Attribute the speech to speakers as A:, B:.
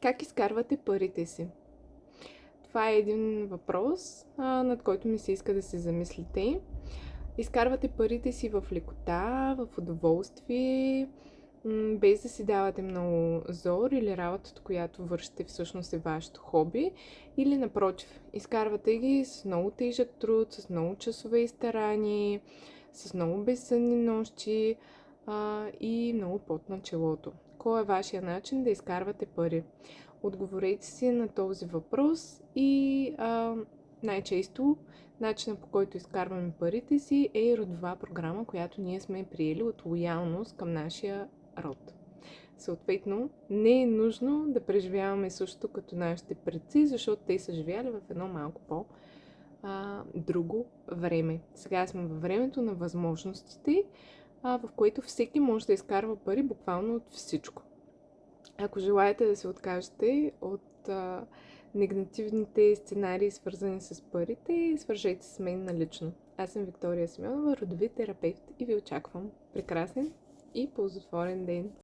A: Как изкарвате парите си? Това е един въпрос, над който ми се иска да се замислите. Изкарвате парите си в лекота, в удоволствие, без да си давате много зор или работата, която вършите всъщност е вашето хоби, или напротив, изкарвате ги с много тежък труд, с много часове и старание, с много безсънни нощи и много пот на челото. Кой е вашия начин да изкарвате пари? Отговорете си на този въпрос и най-често начинът, по който изкарваме парите си, е родова програма, която ние сме приели от лоялност към нашия род. Съответно, не е нужно да преживяваме същото като нашите предци, защото те са живяли в едно малко друго време. Сега сме във времето на възможностите, в което всеки може да изкарва пари буквално от всичко. Ако желаете да се откажете от негативните сценарии, свързани с парите, свържете с мен налично. Аз съм Виктория Симеонова, родови терапевт и ви очаквам прекрасен и ползотворен ден!